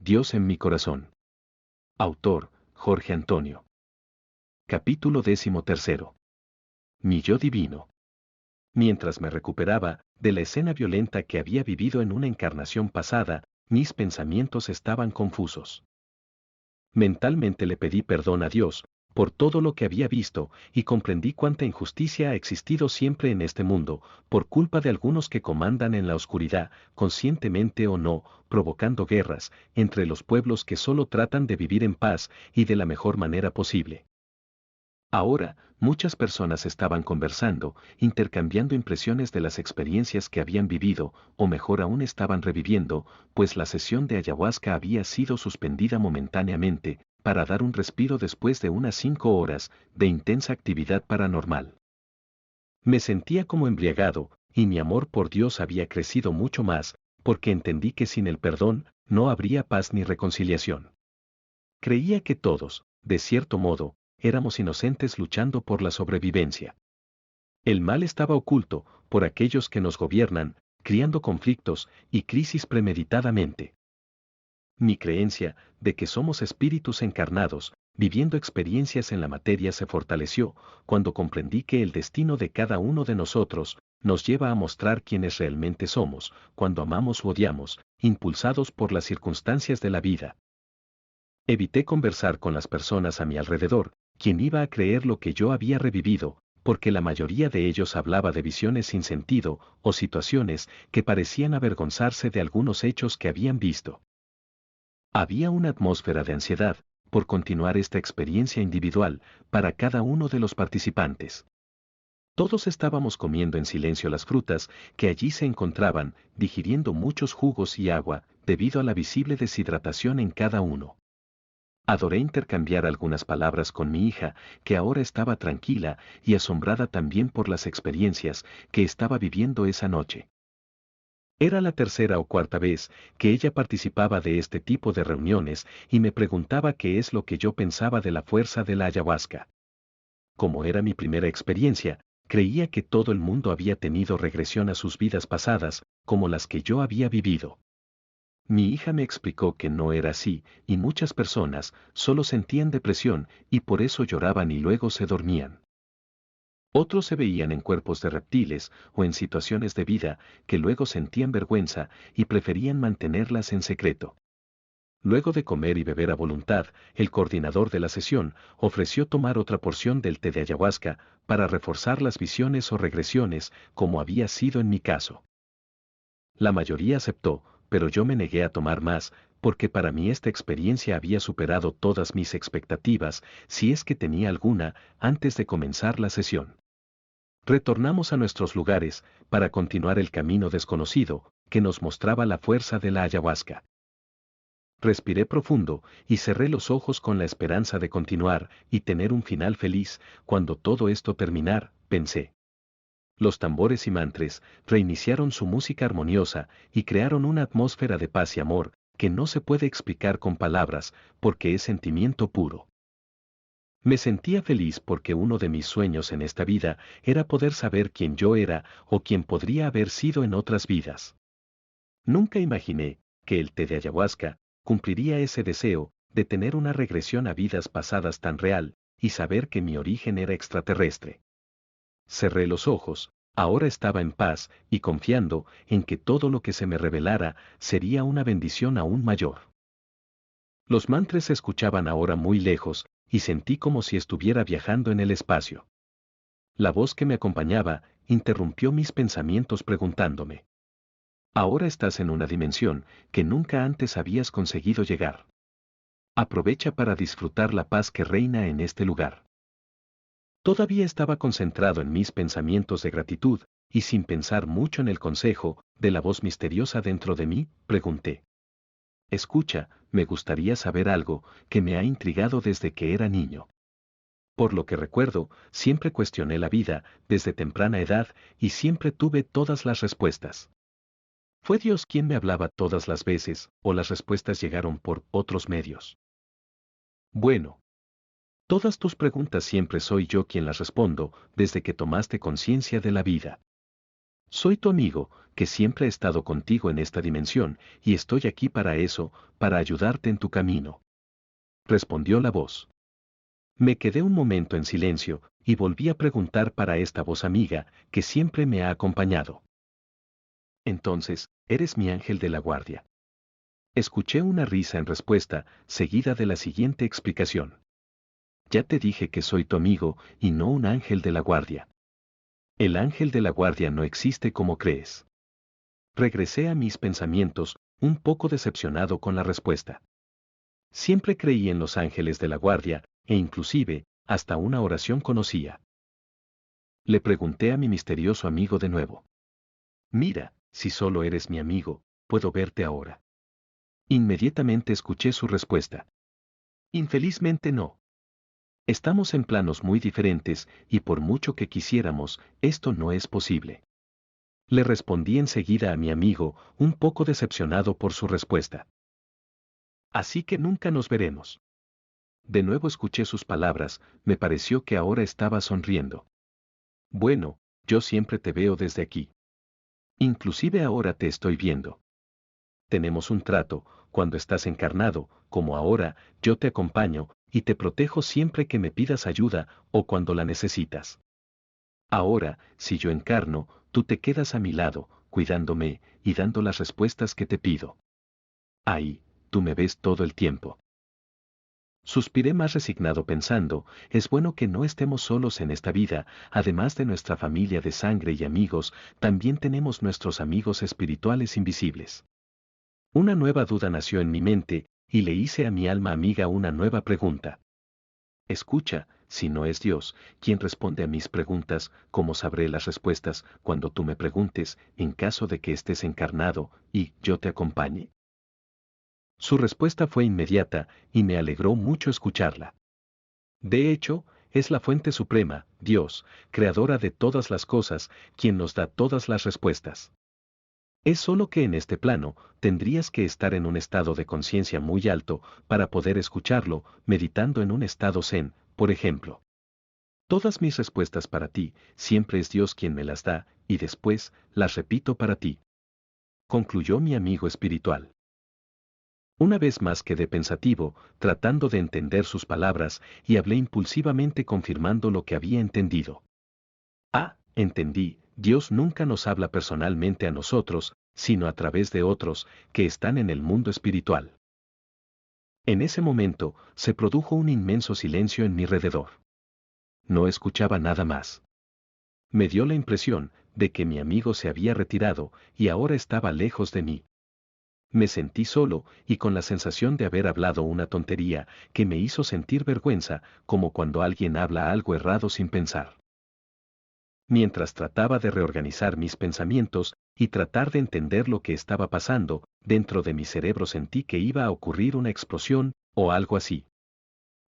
Dios en mi corazón. Autor, Jorge Antonio. Capítulo 13. Mi yo divino. Mientras me recuperaba de la escena violenta que había vivido en una encarnación pasada, mis pensamientos estaban confusos. Mentalmente le pedí perdón a Dios por todo lo que había visto y comprendí cuánta injusticia ha existido siempre en este mundo, por culpa de algunos que comandan en la oscuridad, conscientemente o no, provocando guerras entre los pueblos que solo tratan de vivir en paz y de la mejor manera posible. Ahora, muchas personas estaban conversando, intercambiando impresiones de las experiencias que habían vivido, o mejor aún estaban reviviendo, pues la sesión de ayahuasca había sido suspendida momentáneamente, para dar un respiro después de unas 5 horas de intensa actividad paranormal. Me sentía como embriagado, y mi amor por Dios había crecido mucho más, porque entendí que sin el perdón, no habría paz ni reconciliación. Creía que todos, de cierto modo, éramos inocentes luchando por la sobrevivencia. El mal estaba oculto por aquellos que nos gobiernan, criando conflictos y crisis premeditadamente. Mi creencia de que somos espíritus encarnados, viviendo experiencias en la materia se fortaleció cuando comprendí que el destino de cada uno de nosotros nos lleva a mostrar quiénes realmente somos, cuando amamos o odiamos, impulsados por las circunstancias de la vida. Evité conversar con las personas a mi alrededor, quien iba a creer lo que yo había revivido, porque la mayoría de ellos hablaba de visiones sin sentido o situaciones que parecían avergonzarse de algunos hechos que habían visto. Había una atmósfera de ansiedad por continuar esta experiencia individual para cada uno de los participantes. Todos estábamos comiendo en silencio las frutas que allí se encontraban, digiriendo muchos jugos y agua, debido a la visible deshidratación en cada uno. Adoré intercambiar algunas palabras con mi hija, que ahora estaba tranquila y asombrada también por las experiencias que estaba viviendo esa noche. Era la tercera o cuarta vez que ella participaba de este tipo de reuniones y me preguntaba qué es lo que yo pensaba de la fuerza de la ayahuasca. Como era mi primera experiencia, creía que todo el mundo había tenido regresión a sus vidas pasadas, como las que yo había vivido. Mi hija me explicó que no era así, y muchas personas solo sentían depresión y por eso lloraban y luego se dormían. Otros se veían en cuerpos de reptiles o en situaciones de vida que luego sentían vergüenza y preferían mantenerlas en secreto. Luego de comer y beber a voluntad, el coordinador de la sesión ofreció tomar otra porción del té de ayahuasca para reforzar las visiones o regresiones, como había sido en mi caso. La mayoría aceptó, pero yo me negué a tomar más, porque para mí esta experiencia había superado todas mis expectativas, si es que tenía alguna, antes de comenzar la sesión. Retornamos a nuestros lugares, para continuar el camino desconocido, que nos mostraba la fuerza de la ayahuasca. Respiré profundo, y cerré los ojos con la esperanza de continuar, y tener un final feliz, cuando todo esto terminar, pensé. Los tambores y mantres reiniciaron su música armoniosa y crearon una atmósfera de paz y amor que no se puede explicar con palabras porque es sentimiento puro. Me sentía feliz porque uno de mis sueños en esta vida era poder saber quién yo era o quién podría haber sido en otras vidas. Nunca imaginé que el té de ayahuasca cumpliría ese deseo de tener una regresión a vidas pasadas tan real y saber que mi origen era extraterrestre. Cerré los ojos, ahora estaba en paz y confiando en que todo lo que se me revelara sería una bendición aún mayor. Los mantras se escuchaban ahora muy lejos y sentí como si estuviera viajando en el espacio. La voz que me acompañaba interrumpió mis pensamientos preguntándome. Ahora estás en una dimensión que nunca antes habías conseguido llegar. Aprovecha para disfrutar la paz que reina en este lugar. Todavía estaba concentrado en mis pensamientos de gratitud, y sin pensar mucho en el consejo de la voz misteriosa dentro de mí, pregunté. Escucha, me gustaría saber algo que me ha intrigado desde que era niño. Por lo que recuerdo, siempre cuestioné la vida desde temprana edad y siempre tuve todas las respuestas. ¿Fue Dios quien me hablaba todas las veces o las respuestas llegaron por otros medios? Bueno. Todas tus preguntas siempre soy yo quien las respondo, desde que tomaste conciencia de la vida. Soy tu amigo, que siempre he estado contigo en esta dimensión, y estoy aquí para eso, para ayudarte en tu camino. Respondió la voz. Me quedé un momento en silencio, y volví a preguntar para esta voz amiga, que siempre me ha acompañado. Entonces, ¿eres mi ángel de la guardia? Escuché una risa en respuesta, seguida de la siguiente explicación. Ya te dije que soy tu amigo, y no un ángel de la guardia. El ángel de la guardia no existe como crees. Regresé a mis pensamientos, un poco decepcionado con la respuesta. Siempre creí en los ángeles de la guardia, e inclusive, hasta una oración conocía. Le pregunté a mi misterioso amigo de nuevo. Mira, si solo eres mi amigo, puedo verte ahora. Inmediatamente escuché su respuesta. Infelizmente no. Estamos en planos muy diferentes, y por mucho que quisiéramos, esto no es posible. Le respondí enseguida a mi amigo, un poco decepcionado por su respuesta. Así que nunca nos veremos. De nuevo escuché sus palabras, me pareció que ahora estaba sonriendo. Bueno, yo siempre te veo desde aquí. Inclusive ahora te estoy viendo. Tenemos un trato, cuando estás encarnado, como ahora, yo te acompaño, y te protejo siempre que me pidas ayuda, o cuando la necesitas. Ahora, si yo encarno, tú te quedas a mi lado, cuidándome, y dando las respuestas que te pido. Ahí, tú me ves todo el tiempo. Suspiré más resignado pensando, es bueno que no estemos solos en esta vida, además de nuestra familia de sangre y amigos, también tenemos nuestros amigos espirituales invisibles. Una nueva duda nació en mi mente, y le hice a mi alma amiga una nueva pregunta. Escucha, si no es Dios, quien responde a mis preguntas, ¿cómo sabré las respuestas cuando tú me preguntes, en caso de que estés encarnado, y yo te acompañe? Su respuesta fue inmediata, y me alegró mucho escucharla. De hecho, es la fuente suprema, Dios, creadora de todas las cosas, quien nos da todas las respuestas. Es solo que en este plano, tendrías que estar en un estado de conciencia muy alto para poder escucharlo, meditando en un estado zen, por ejemplo. Todas mis respuestas para ti, siempre es Dios quien me las da, y después, las repito para ti. Concluyó mi amigo espiritual. Una vez más quedé pensativo, tratando de entender sus palabras, y hablé impulsivamente confirmando lo que había entendido. Ah, entendí, Dios nunca nos habla personalmente a nosotros, sino a través de otros, que están en el mundo espiritual. En ese momento, se produjo un inmenso silencio en mi alrededor. No escuchaba nada más. Me dio la impresión de que mi amigo se había retirado, y ahora estaba lejos de mí. Me sentí solo, y con la sensación de haber hablado una tontería, que me hizo sentir vergüenza, como cuando alguien habla algo errado sin pensar. Mientras trataba de reorganizar mis pensamientos y tratar de entender lo que estaba pasando, dentro de mi cerebro sentí que iba a ocurrir una explosión, o algo así.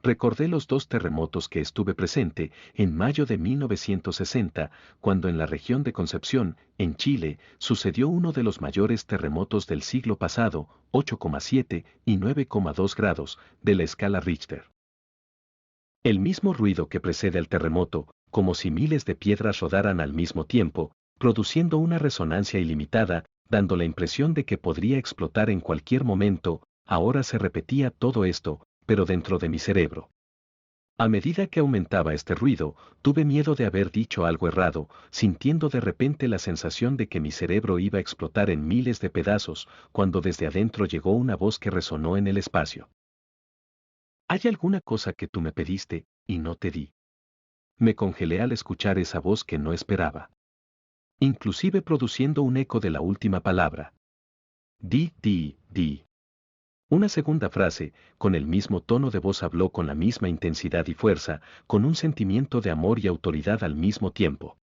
Recordé los dos terremotos que estuve presente en mayo de 1960, cuando en la región de Concepción, en Chile, sucedió uno de los mayores terremotos del siglo pasado, 8,7 y 9,2 grados, de la escala Richter. El mismo ruido que precede al terremoto, como si miles de piedras rodaran al mismo tiempo, produciendo una resonancia ilimitada, dando la impresión de que podría explotar en cualquier momento, ahora se repetía todo esto, pero dentro de mi cerebro. A medida que aumentaba este ruido, tuve miedo de haber dicho algo errado, sintiendo de repente la sensación de que mi cerebro iba a explotar en miles de pedazos, cuando desde adentro llegó una voz que resonó en el espacio. ¿Hay alguna cosa que tú me pediste, y no te di? Me congelé al escuchar esa voz que no esperaba. Inclusive produciendo un eco de la última palabra. Di. Una segunda frase, con el mismo tono de voz habló con la misma intensidad y fuerza, con un sentimiento de amor y autoridad al mismo tiempo.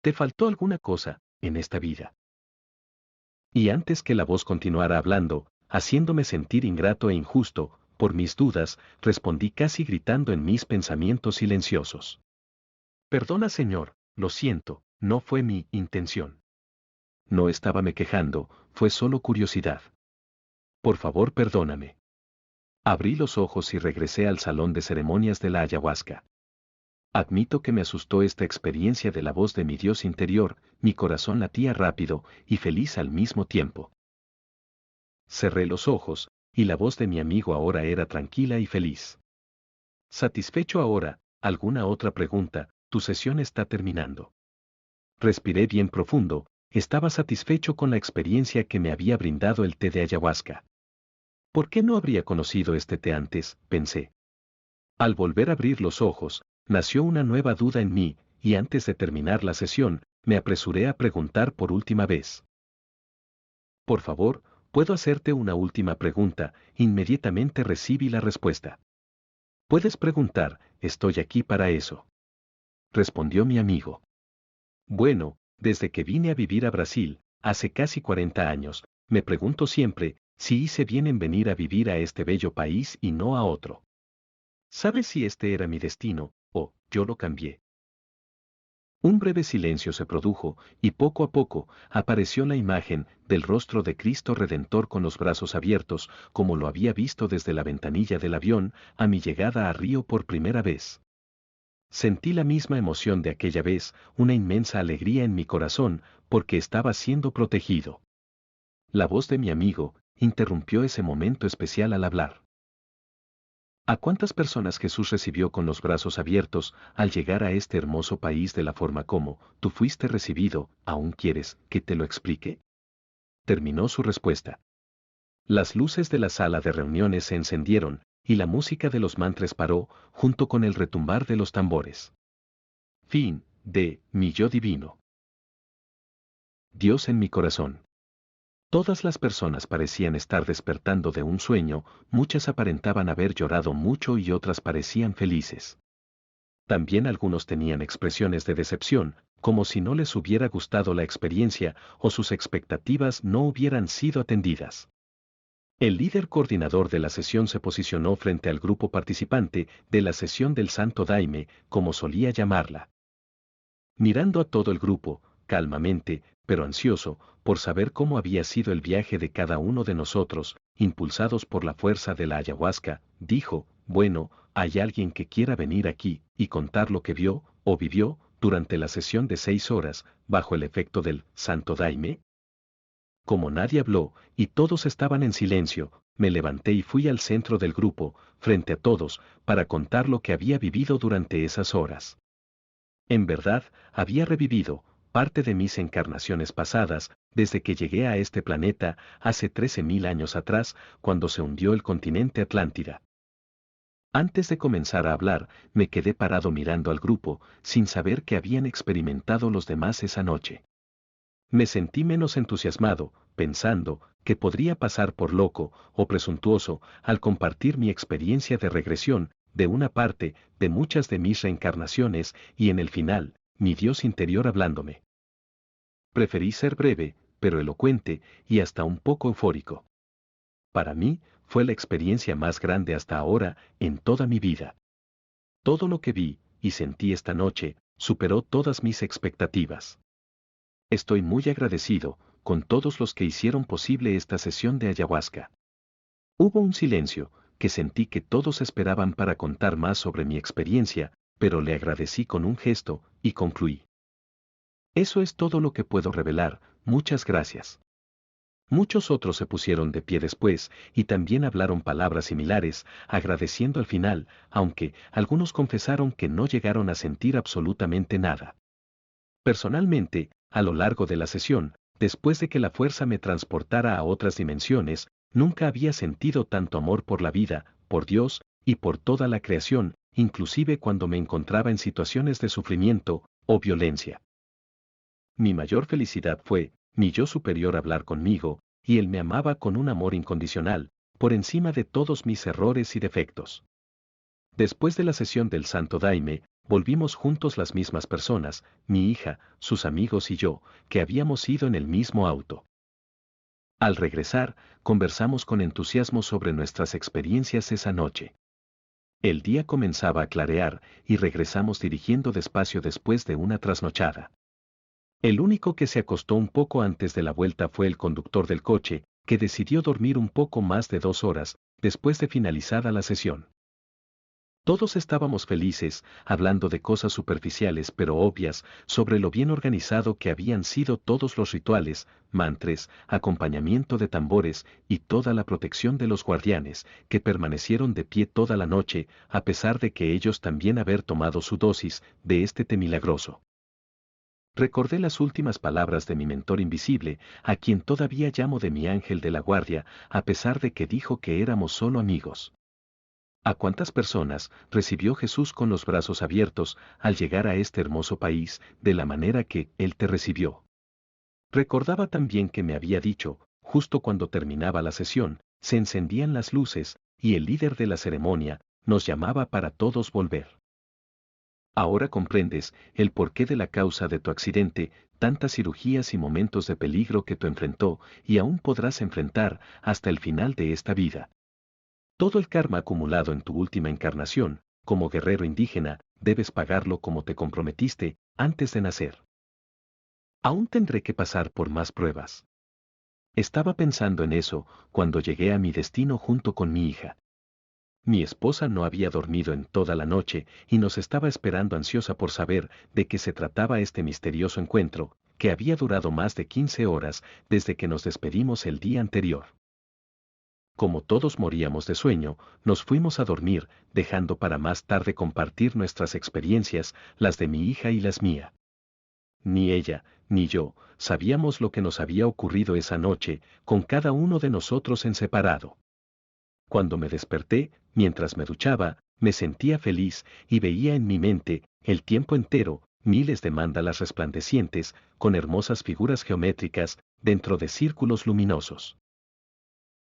¿Te faltó alguna cosa, en esta vida? Y antes que la voz continuara hablando, haciéndome sentir ingrato e injusto, por mis dudas, respondí casi gritando en mis pensamientos silenciosos. Perdona, Señor, lo siento, no fue mi intención. No estaba me quejando, fue solo curiosidad. Por favor, perdóname. Abrí los ojos y regresé al salón de ceremonias de la ayahuasca. Admito que me asustó esta experiencia de la voz de mi Dios interior, mi corazón latía rápido y feliz al mismo tiempo. Cerré los ojos, y la voz de mi amigo ahora era tranquila y feliz. Satisfecho ahora, ¿alguna otra pregunta? Tu sesión está terminando. Respiré bien profundo, estaba satisfecho con la experiencia que me había brindado el té de ayahuasca. ¿Por qué no habría conocido este té antes?, pensé. Al volver a abrir los ojos, nació una nueva duda en mí, y antes de terminar la sesión, me apresuré a preguntar por última vez. Por favor, ¿puedo hacerte una última pregunta? Inmediatamente recibí la respuesta. Puedes preguntar, estoy aquí para eso. Respondió mi amigo. Bueno, desde que vine a vivir a Brasil, hace casi 40 años, me pregunto siempre, si hice bien en venir a vivir a este bello país y no a otro. ¿Sabes si este era mi destino, o yo lo cambié? Un breve silencio se produjo, y poco a poco, apareció la imagen del rostro de Cristo Redentor con los brazos abiertos, como lo había visto desde la ventanilla del avión, a mi llegada a Río por primera vez. Sentí la misma emoción de aquella vez, una inmensa alegría en mi corazón, porque estaba siendo protegido. La voz de mi amigo interrumpió ese momento especial al hablar. ¿A cuántas personas Jesús recibió con los brazos abiertos al llegar a este hermoso país de la forma como tú fuiste recibido? ¿Aún quieres que te lo explique? Terminó su respuesta. Las luces de la sala de reuniones se encendieron, y la música de los mantras paró, junto con el retumbar de los tambores. Fin de Mi Yo Divino. Dios en mi corazón. Todas las personas parecían estar despertando de un sueño, muchas aparentaban haber llorado mucho y otras parecían felices. También algunos tenían expresiones de decepción, como si no les hubiera gustado la experiencia o sus expectativas no hubieran sido atendidas. El líder coordinador de la sesión se posicionó frente al grupo participante de la sesión del Santo Daime, como solía llamarla. Mirando a todo el grupo, calmamente, pero ansioso, por saber cómo había sido el viaje de cada uno de nosotros, impulsados por la fuerza de la ayahuasca, dijo, bueno, ¿hay alguien que quiera venir aquí y contar lo que vio o vivió durante la sesión de 6 horas, bajo el efecto del Santo Daime? Como nadie habló, y todos estaban en silencio, me levanté y fui al centro del grupo, frente a todos, para contar lo que había vivido durante esas horas. En verdad, había revivido parte de mis encarnaciones pasadas, desde que llegué a este planeta, hace 13.000 años atrás, cuando se hundió el continente Atlántida. Antes de comenzar a hablar, me quedé parado mirando al grupo, sin saber qué habían experimentado los demás esa noche. Me sentí menos entusiasmado, pensando que podría pasar por loco o presuntuoso al compartir mi experiencia de regresión, de una parte de muchas de mis reencarnaciones y en el final, mi Dios interior hablándome. Preferí ser breve, pero elocuente y hasta un poco eufórico. Para mí, fue la experiencia más grande hasta ahora en toda mi vida. Todo lo que vi y sentí esta noche superó todas mis expectativas. Estoy muy agradecido con todos los que hicieron posible esta sesión de ayahuasca. Hubo un silencio, que sentí que todos esperaban para contar más sobre mi experiencia, pero le agradecí con un gesto, y concluí. Eso es todo lo que puedo revelar, muchas gracias. Muchos otros se pusieron de pie después, y también hablaron palabras similares, agradeciendo al final, aunque algunos confesaron que no llegaron a sentir absolutamente nada. Personalmente, a lo largo de la sesión, después de que la fuerza me transportara a otras dimensiones, nunca había sentido tanto amor por la vida, por Dios, y por toda la creación, inclusive cuando me encontraba en situaciones de sufrimiento o violencia. Mi mayor felicidad fue, mi yo superior hablar conmigo, y él me amaba con un amor incondicional, por encima de todos mis errores y defectos. Después de la sesión del Santo Daime, volvimos juntos las mismas personas, mi hija, sus amigos y yo, que habíamos ido en el mismo auto. Al regresar, conversamos con entusiasmo sobre nuestras experiencias esa noche. El día comenzaba a clarear y regresamos dirigiendo despacio después de una trasnochada. El único que se acostó un poco antes de la vuelta fue el conductor del coche, que decidió dormir un poco más de 2 horas, después de finalizada la sesión. Todos estábamos felices, hablando de cosas superficiales pero obvias, sobre lo bien organizado que habían sido todos los rituales, mantras, acompañamiento de tambores y toda la protección de los guardianes, que permanecieron de pie toda la noche, a pesar de que ellos también haber tomado su dosis de este té milagroso. Recordé las últimas palabras de mi mentor invisible, a quien todavía llamo de mi ángel de la guardia, a pesar de que dijo que éramos solo amigos. ¿A cuántas personas recibió Jesús con los brazos abiertos al llegar a este hermoso país de la manera que Él te recibió? Recordaba también que me había dicho, justo cuando terminaba la sesión, se encendían las luces, y el líder de la ceremonia nos llamaba para todos volver. Ahora comprendes el porqué de la causa de tu accidente, tantas cirugías y momentos de peligro que tú enfrentó y aún podrás enfrentar hasta el final de esta vida. Todo el karma acumulado en tu última encarnación, como guerrero indígena, debes pagarlo como te comprometiste antes de nacer. Aún tendré que pasar por más pruebas. Estaba pensando en eso cuando llegué a mi destino junto con mi hija. Mi esposa no había dormido en toda la noche y nos estaba esperando ansiosa por saber de qué se trataba este misterioso encuentro, que había durado más de 15 horas desde que nos despedimos el día anterior. Como todos moríamos de sueño, nos fuimos a dormir, dejando para más tarde compartir nuestras experiencias, las de mi hija y las mías. Ni ella, ni yo, sabíamos lo que nos había ocurrido esa noche, con cada uno de nosotros en separado. Cuando me desperté, mientras me duchaba, me sentía feliz y veía en mi mente, el tiempo entero, miles de mandalas resplandecientes, con hermosas figuras geométricas, dentro de círculos luminosos.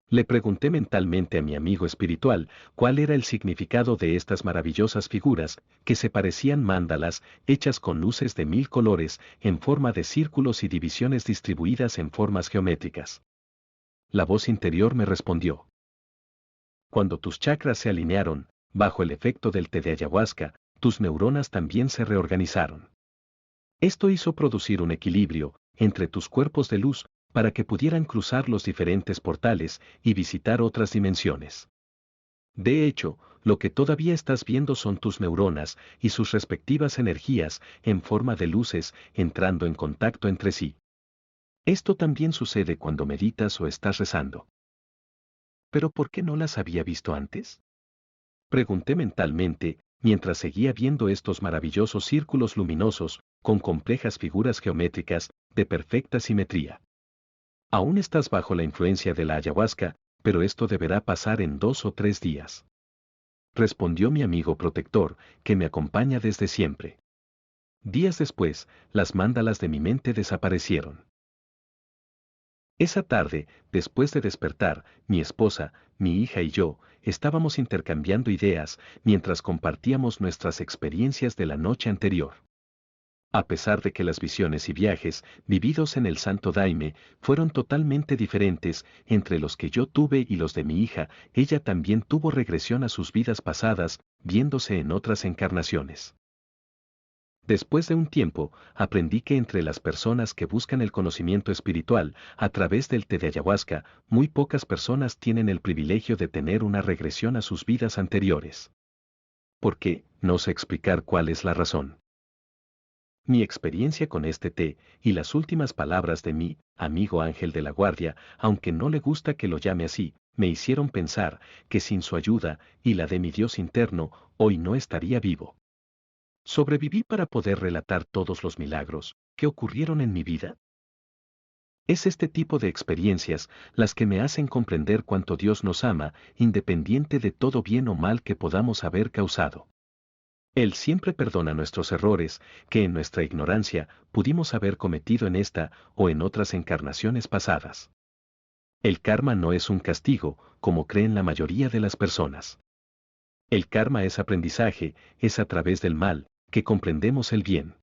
Le pregunté mentalmente a mi amigo espiritual cuál era el significado de estas maravillosas figuras, que se parecían mandalas hechas con luces de 1000 colores, en forma de círculos y divisiones distribuidas en formas geométricas. La voz interior me respondió: cuando tus chakras se alinearon, bajo el efecto del té de ayahuasca, tus neuronas también se reorganizaron. Esto hizo producir un equilibrio entre tus cuerpos de luz para que pudieran cruzar los diferentes portales y visitar otras dimensiones. De hecho, lo que todavía estás viendo son tus neuronas y sus respectivas energías en forma de luces entrando en contacto entre sí. Esto también sucede cuando meditas o estás rezando. ¿Pero por qué no las había visto antes? Pregunté mentalmente, mientras seguía viendo estos maravillosos círculos luminosos, con complejas figuras geométricas, de perfecta simetría. Aún estás bajo la influencia de la ayahuasca, pero esto deberá pasar en 2 o 3 días. Respondió mi amigo protector, que me acompaña desde siempre. Días después, las mandalas de mi mente desaparecieron. Esa tarde, después de despertar, mi esposa, mi hija y yo, estábamos intercambiando ideas mientras compartíamos nuestras experiencias de la noche anterior. A pesar de que las visiones y viajes vividos en el Santo Daime fueron totalmente diferentes entre los que yo tuve y los de mi hija, ella también tuvo regresión a sus vidas pasadas, viéndose en otras encarnaciones. Después de un tiempo, aprendí que entre las personas que buscan el conocimiento espiritual a través del té de ayahuasca, muy pocas personas tienen el privilegio de tener una regresión a sus vidas anteriores. ¿Por qué? No sé explicar cuál es la razón. Mi experiencia con este té y las últimas palabras de mi amigo ángel de la guardia, aunque no le gusta que lo llame así, me hicieron pensar que sin su ayuda y la de mi Dios interno, hoy no estaría vivo. ¿Sobreviví para poder relatar todos los milagros que ocurrieron en mi vida? Es este tipo de experiencias las que me hacen comprender cuánto Dios nos ama, independiente de todo bien o mal que podamos haber causado. Él siempre perdona nuestros errores, que en nuestra ignorancia pudimos haber cometido en esta o en otras encarnaciones pasadas. El karma no es un castigo, como creen la mayoría de las personas. El karma es aprendizaje, es a través del mal que comprendemos el bien.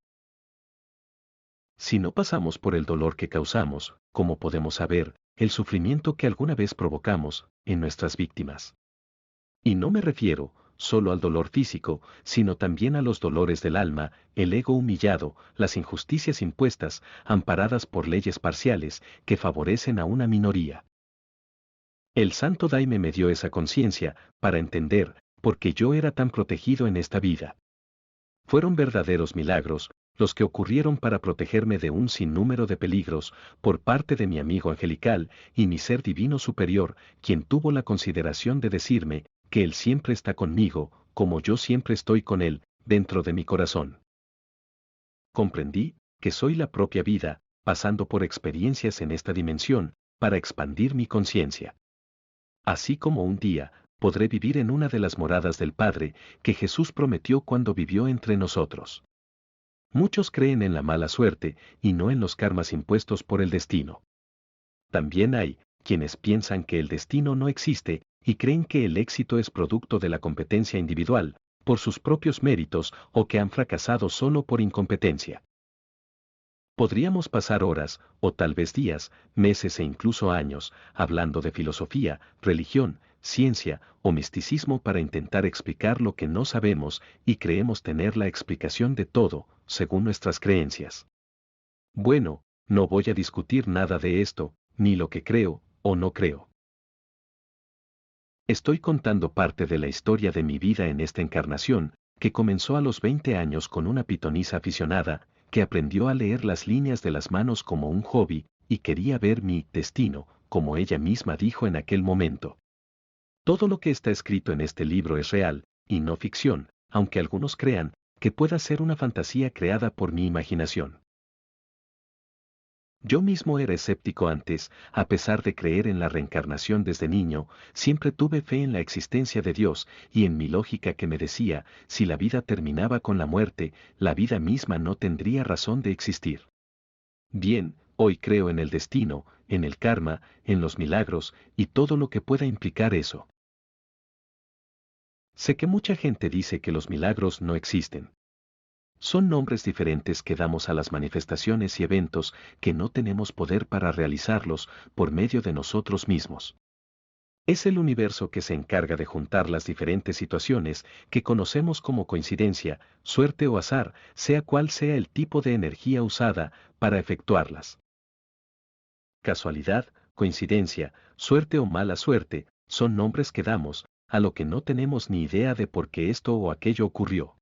Si no pasamos por el dolor que causamos, ¿cómo podemos saber el sufrimiento que alguna vez provocamos en nuestras víctimas? Y no me refiero solo al dolor físico, sino también a los dolores del alma, el ego humillado, las injusticias impuestas, amparadas por leyes parciales que favorecen a una minoría. El Santo Daime me dio esa conciencia para entender porque yo era tan protegido en esta vida. Fueron verdaderos milagros, los que ocurrieron para protegerme de un sinnúmero de peligros, por parte de mi amigo angelical y mi ser divino superior, quien tuvo la consideración de decirme, que Él siempre está conmigo, como yo siempre estoy con Él, dentro de mi corazón. Comprendí, que soy la propia vida, pasando por experiencias en esta dimensión, para expandir mi conciencia. Así como un día, podré vivir en una de las moradas del Padre, que Jesús prometió cuando vivió entre nosotros. Muchos creen en la mala suerte, y no en los karmas impuestos por el destino. También hay, quienes piensan que el destino no existe, y creen que el éxito es producto de la competencia individual, por sus propios méritos, o que han fracasado solo por incompetencia. Podríamos pasar horas, o tal vez días, meses e incluso años, hablando de filosofía, religión, ciencia o misticismo para intentar explicar lo que no sabemos y creemos tener la explicación de todo, según nuestras creencias. Bueno, no voy a discutir nada de esto, ni lo que creo o no creo. Estoy contando parte de la historia de mi vida en esta encarnación, que comenzó a los 20 años con una pitonisa aficionada, que aprendió a leer las líneas de las manos como un hobby, y quería ver mi destino, como ella misma dijo en aquel momento. Todo lo que está escrito en este libro es real, y no ficción, aunque algunos crean que pueda ser una fantasía creada por mi imaginación. Yo mismo era escéptico antes, a pesar de creer en la reencarnación desde niño, siempre tuve fe en la existencia de Dios y en mi lógica que me decía, si la vida terminaba con la muerte, la vida misma no tendría razón de existir. Bien, hoy creo en el destino, en el karma, en los milagros y todo lo que pueda implicar eso. Sé que mucha gente dice que los milagros no existen. Son nombres diferentes que damos a las manifestaciones y eventos que no tenemos poder para realizarlos por medio de nosotros mismos. Es el universo que se encarga de juntar las diferentes situaciones que conocemos como coincidencia, suerte o azar, sea cual sea el tipo de energía usada para efectuarlas. Casualidad, coincidencia, suerte o mala suerte, son nombres que damos a lo que no tenemos ni idea de por qué esto o aquello ocurrió.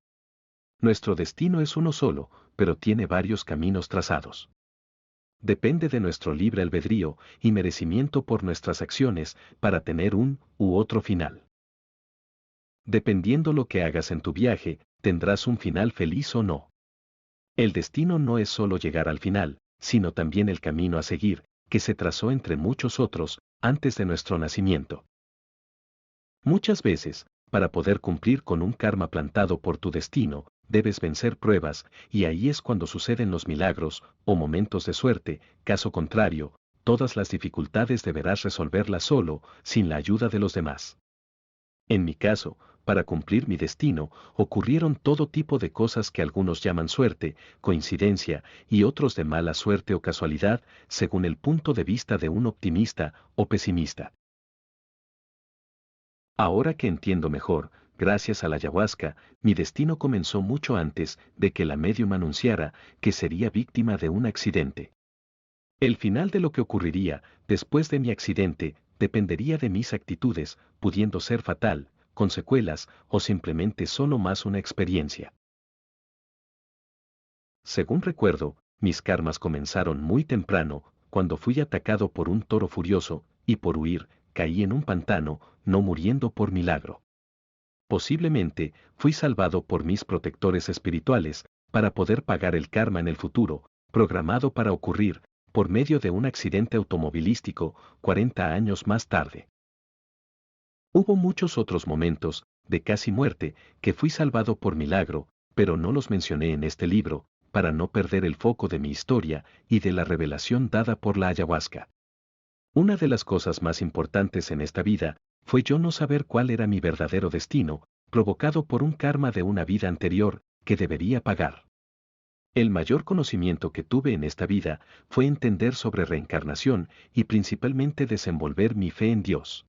Nuestro destino es uno solo, pero tiene varios caminos trazados. Depende de nuestro libre albedrío y merecimiento por nuestras acciones para tener un u otro final. Dependiendo lo que hagas en tu viaje, tendrás un final feliz o no. El destino no es solo llegar al final, sino también el camino a seguir, que se trazó entre muchos otros, antes de nuestro nacimiento. Muchas veces, para poder cumplir con un karma plantado por tu destino, debes vencer pruebas, y ahí es cuando suceden los milagros, o momentos de suerte, caso contrario, todas las dificultades deberás resolverlas solo, sin la ayuda de los demás. En mi caso, para cumplir mi destino, ocurrieron todo tipo de cosas que algunos llaman suerte, coincidencia, y otros de mala suerte o casualidad, según el punto de vista de un optimista o pesimista. Ahora que entiendo mejor, gracias a la ayahuasca, mi destino comenzó mucho antes de que la médium anunciara que sería víctima de un accidente. El final de lo que ocurriría después de mi accidente dependería de mis actitudes, pudiendo ser fatal, con secuelas o simplemente solo más una experiencia. Según recuerdo, mis karmas comenzaron muy temprano, cuando fui atacado por un toro furioso, y por huir, caí en un pantano, no muriendo por milagro. Posiblemente, fui salvado por mis protectores espirituales, para poder pagar el karma en el futuro, programado para ocurrir, por medio de un accidente automovilístico, 40 años más tarde. Hubo muchos otros momentos, de casi muerte, que fui salvado por milagro, pero no los mencioné en este libro, para no perder el foco de mi historia y de la revelación dada por la ayahuasca. Una de las cosas más importantes en esta vida, fue yo no saber cuál era mi verdadero destino, provocado por un karma de una vida anterior, que debería pagar. El mayor conocimiento que tuve en esta vida, fue entender sobre reencarnación y principalmente desenvolver mi fe en Dios.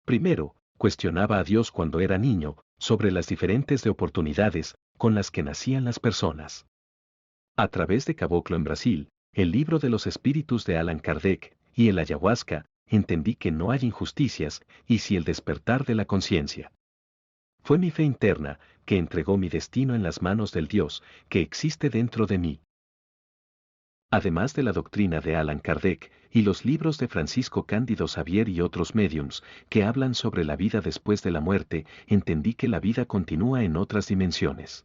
Primero, cuestionaba a Dios cuando era niño, sobre las diferentes de oportunidades con las que nacían las personas. A través de Caboclo en Brasil, el libro de los espíritus de Allan Kardec, y el ayahuasca, entendí que no hay injusticias, y si el despertar de la conciencia. Fue mi fe interna, que entregó mi destino en las manos del Dios, que existe dentro de mí. Además de la doctrina de Allan Kardec, y los libros de Francisco Cándido Xavier y otros médiums, que hablan sobre la vida después de la muerte, entendí que la vida continúa en otras dimensiones.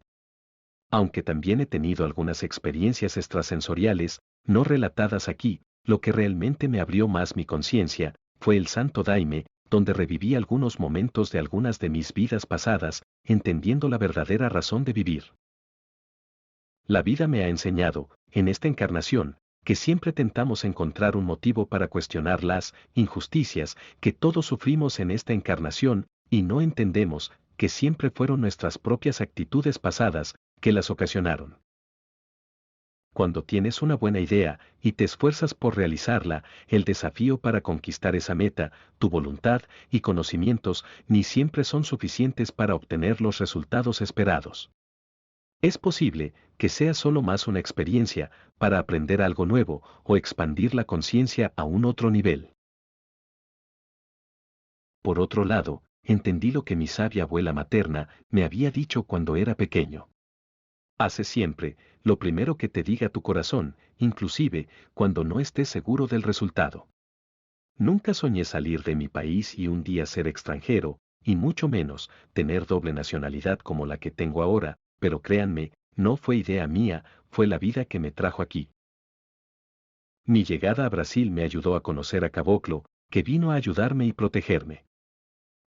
Aunque también he tenido algunas experiencias extrasensoriales, no relatadas aquí, lo que realmente me abrió más mi conciencia, fue el Santo Daime, donde reviví algunos momentos de algunas de mis vidas pasadas, entendiendo la verdadera razón de vivir. La vida me ha enseñado, en esta encarnación, que siempre tentamos encontrar un motivo para cuestionar las injusticias que todos sufrimos en esta encarnación, y no entendemos que siempre fueron nuestras propias actitudes pasadas que las ocasionaron. Cuando tienes una buena idea y te esfuerzas por realizarla, el desafío para conquistar esa meta, tu voluntad y conocimientos ni siempre son suficientes para obtener los resultados esperados. Es posible que sea solo más una experiencia para aprender algo nuevo o expandir la conciencia a un otro nivel. Por otro lado, entendí lo que mi sabia abuela materna me había dicho cuando era pequeño. Hace siempre lo primero que te diga tu corazón, inclusive cuando no estés seguro del resultado. Nunca soñé salir de mi país y un día ser extranjero, y mucho menos tener doble nacionalidad como la que tengo ahora, pero créanme, no fue idea mía, fue la vida que me trajo aquí. Mi llegada a Brasil me ayudó a conocer a Caboclo, que vino a ayudarme y protegerme.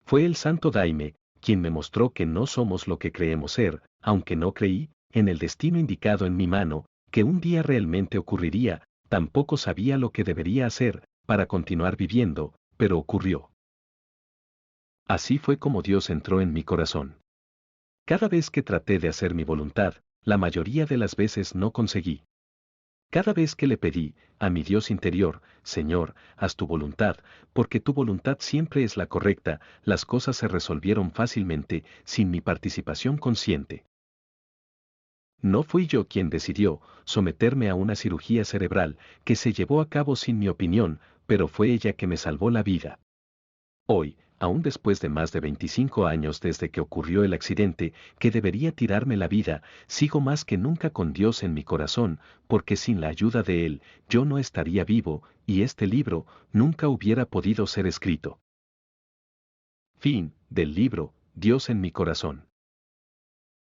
Fue el Santo Daime, quien me mostró que no somos lo que creemos ser, aunque no creí, en el destino indicado en mi mano, que un día realmente ocurriría, tampoco sabía lo que debería hacer para continuar viviendo, pero ocurrió. Así fue como Dios entró en mi corazón. Cada vez que traté de hacer mi voluntad, la mayoría de las veces no conseguí. Cada vez que le pedí a mi Dios interior, Señor, haz tu voluntad, porque tu voluntad siempre es la correcta, las cosas se resolvieron fácilmente, sin mi participación consciente. No fui yo quien decidió someterme a una cirugía cerebral, que se llevó a cabo sin mi opinión, pero fue ella que me salvó la vida. Hoy, aún después de más de 25 años desde que ocurrió el accidente, que debería tirarme la vida, sigo más que nunca con Dios en mi corazón, porque sin la ayuda de Él, yo no estaría vivo, y este libro nunca hubiera podido ser escrito. Fin del libro, Dios en mi corazón.